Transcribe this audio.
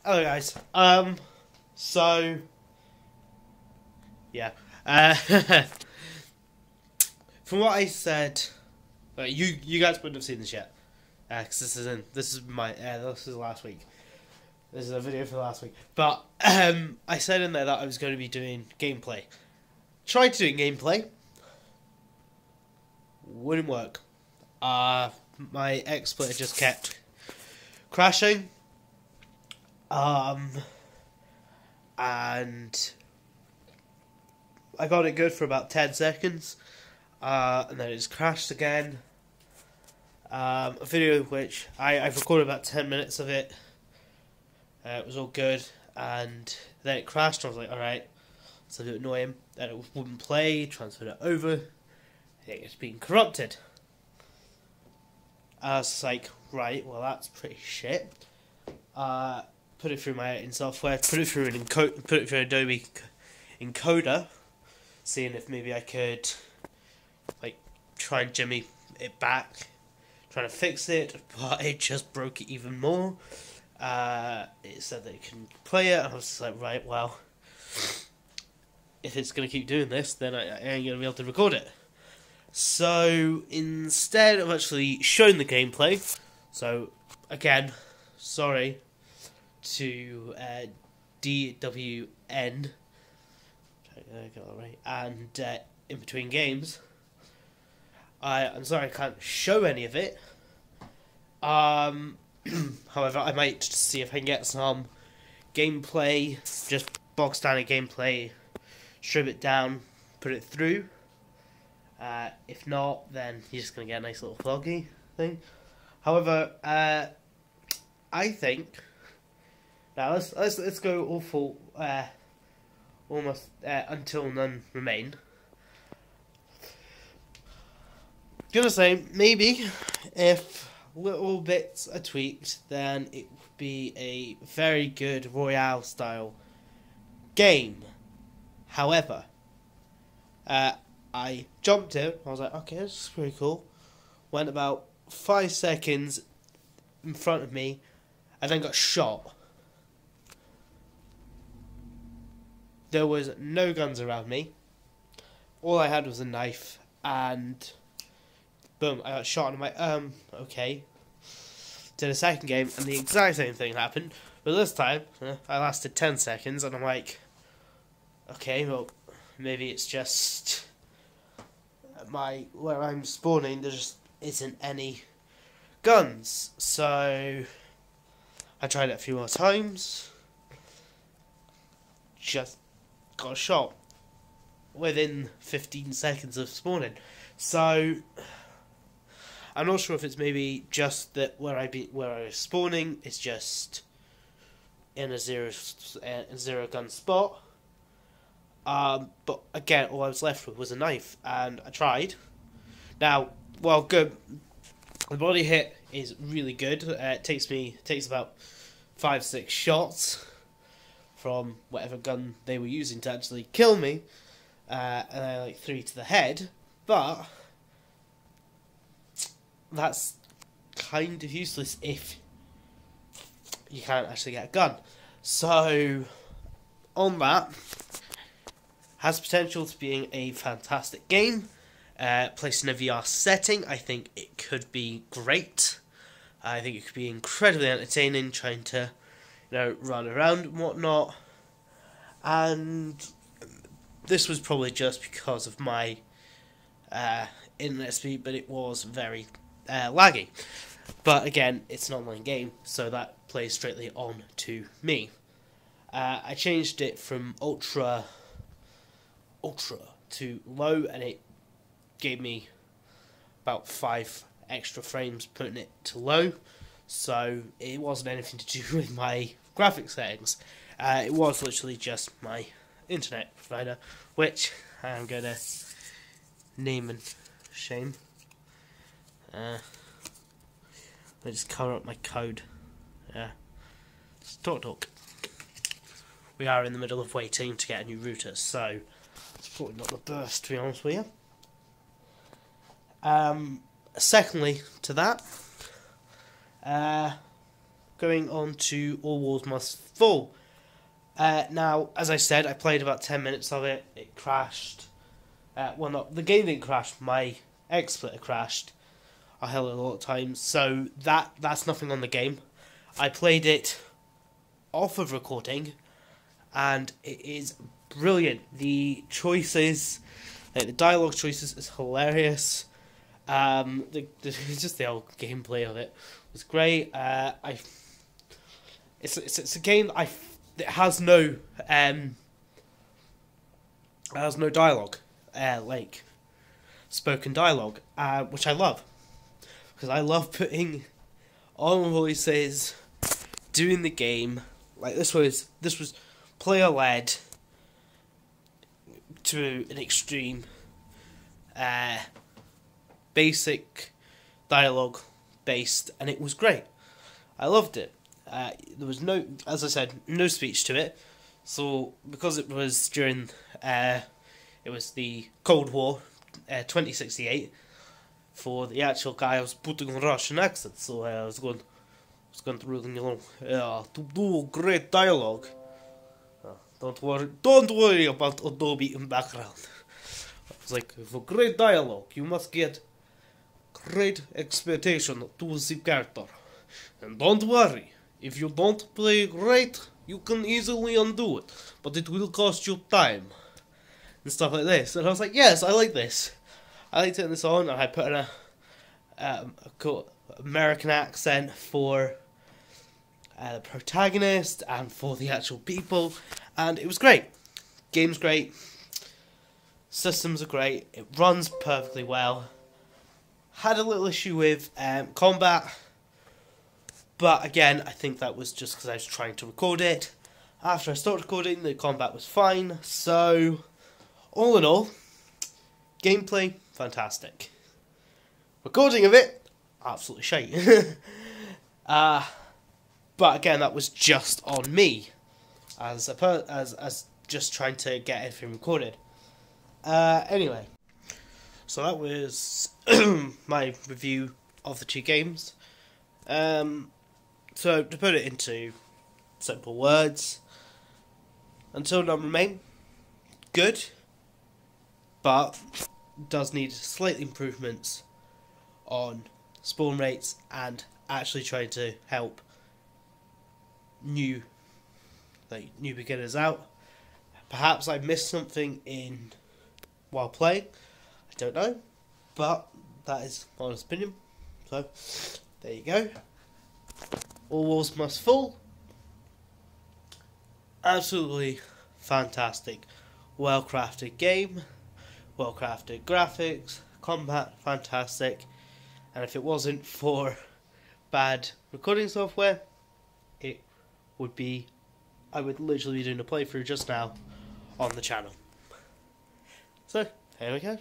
Hello guys. So yeah. From what I said, you guys wouldn't have seen this yet, because this is last week. This is a video for last week. But I said in there that I was going to be doing gameplay. Tried to do gameplay. Wouldn't work. My XSplit just kept crashing. And I got it good for about 10 seconds, and then it just crashed again. A video which I've recorded about 10 minutes of it. It was all good, and then it crashed. I was like, alright, it's a bit annoying. Then it wouldn't play, transferred it over. I think it's been corrupted. I was like, right, well that's pretty shit. Put it through my editing software, put it through Adobe Encoder, seeing if maybe I could try and jimmy it back, trying to fix it, but it just broke it even more. It said that it couldn't play it, and I was just like, right, well, if it's going to keep doing this, then I ain't going to be able to record it. So instead of actually showing the gameplay, so again, sorry to DWN, and In Between Games, I'm sorry I can't show any of it. However, I might see if I can get some gameplay, just box standard gameplay, strip it down, put it through. If not, then you're just gonna get a nice little vloggy thing. However, I think now let's go all full, almost Until None Remain. Gonna say maybe if little bits are tweaked, then it would be a very good Royale style game. However, I jumped in. I was like, okay, this is pretty cool. Went about 5 seconds in front of me, and then got shot. There was no guns around me. All I had was a knife, and boom, I got shot. And I'm like, okay. Did a second game, and the exact same thing happened. But this time, I lasted 10 seconds, and I'm like, okay, well, maybe it's just where I'm spawning, there just isn't any guns. So I tried it a few more times. Just got shot within 15 seconds of spawning. So I'm not sure if it's maybe just that where I was spawning is just in a zero gun spot. But again, all I was left with was a knife, and I tried. Now, well, good. The body hit is really good. It takes about 5-6 shots from whatever gun they were using to actually kill me, and then 3 to the head. But that's kind of useless if you can't actually get a gun. So on that, has potential to being a fantastic game. Placed in a VR setting, I think it could be great. I think it could be incredibly entertaining, trying to, run around and whatnot. And this was probably just because of my internet speed, but it was very laggy. But again, it's an online game, so that plays straightly on to me. I changed it from ultra to low, and it gave me about 5 extra frames putting it to low, so it wasn't anything to do with my graphics settings. It was literally just my internet provider, which I'm gonna name and shame. Let me just cover up my code. Talk. We are in the middle of waiting to get a new router, so it's probably not the best, to be honest with you. Secondly to that, going on to All Walls Must Fall. Now, as I said, I played about 10 minutes of it. It crashed. Well, not the game didn't crash. My XSplitter crashed a hell of a lot of times. So that's nothing on the game. I played it off of recording, and it is brilliant. The choices, like the dialogue choices, is hilarious. Just the old gameplay of it was great. It's a game it has no dialogue, like spoken dialogue, which I love, because I love putting on voices, doing the game. Like this was player led to an extreme, basic dialogue based, and it was great. I loved it. There was no, as I said, no speech to it. So because it was during, it was the Cold War, 2068. For the actual guy, I was putting a Russian accent, so I was going through, to do great dialogue. Don't worry about Adobe in background. I was like, for great dialogue, you must get great expectation to the character, and don't worry. If you don't play great, you can easily undo it, but it will cost you time. And stuff like this. And I was like, yes, I like this. I like turning this on, and I put in a cool American accent for the protagonist and for the actual people, and it was great. Game's great. Systems are great. It runs perfectly well. Had a little issue with combat. But again, I think that was just because I was trying to record it. After I started recording, the combat was fine. So, all in all, gameplay, fantastic. Recording of it, absolutely shite. But again, that was just on me, as just trying to get everything recorded. Anyway, so that was my review of the two games. So, to put it into simple words, Until Dawn Remain, good, but does need slight improvements on spawn rates and actually trying to help new beginners out. Perhaps I missed something while playing, I don't know, but that is my honest opinion. So, there you go. All Walls Must Fall. Absolutely fantastic. Well crafted game. Well crafted graphics. Combat fantastic. And if it wasn't for bad recording software, I would literally be doing a playthrough just now on the channel. So, here we go.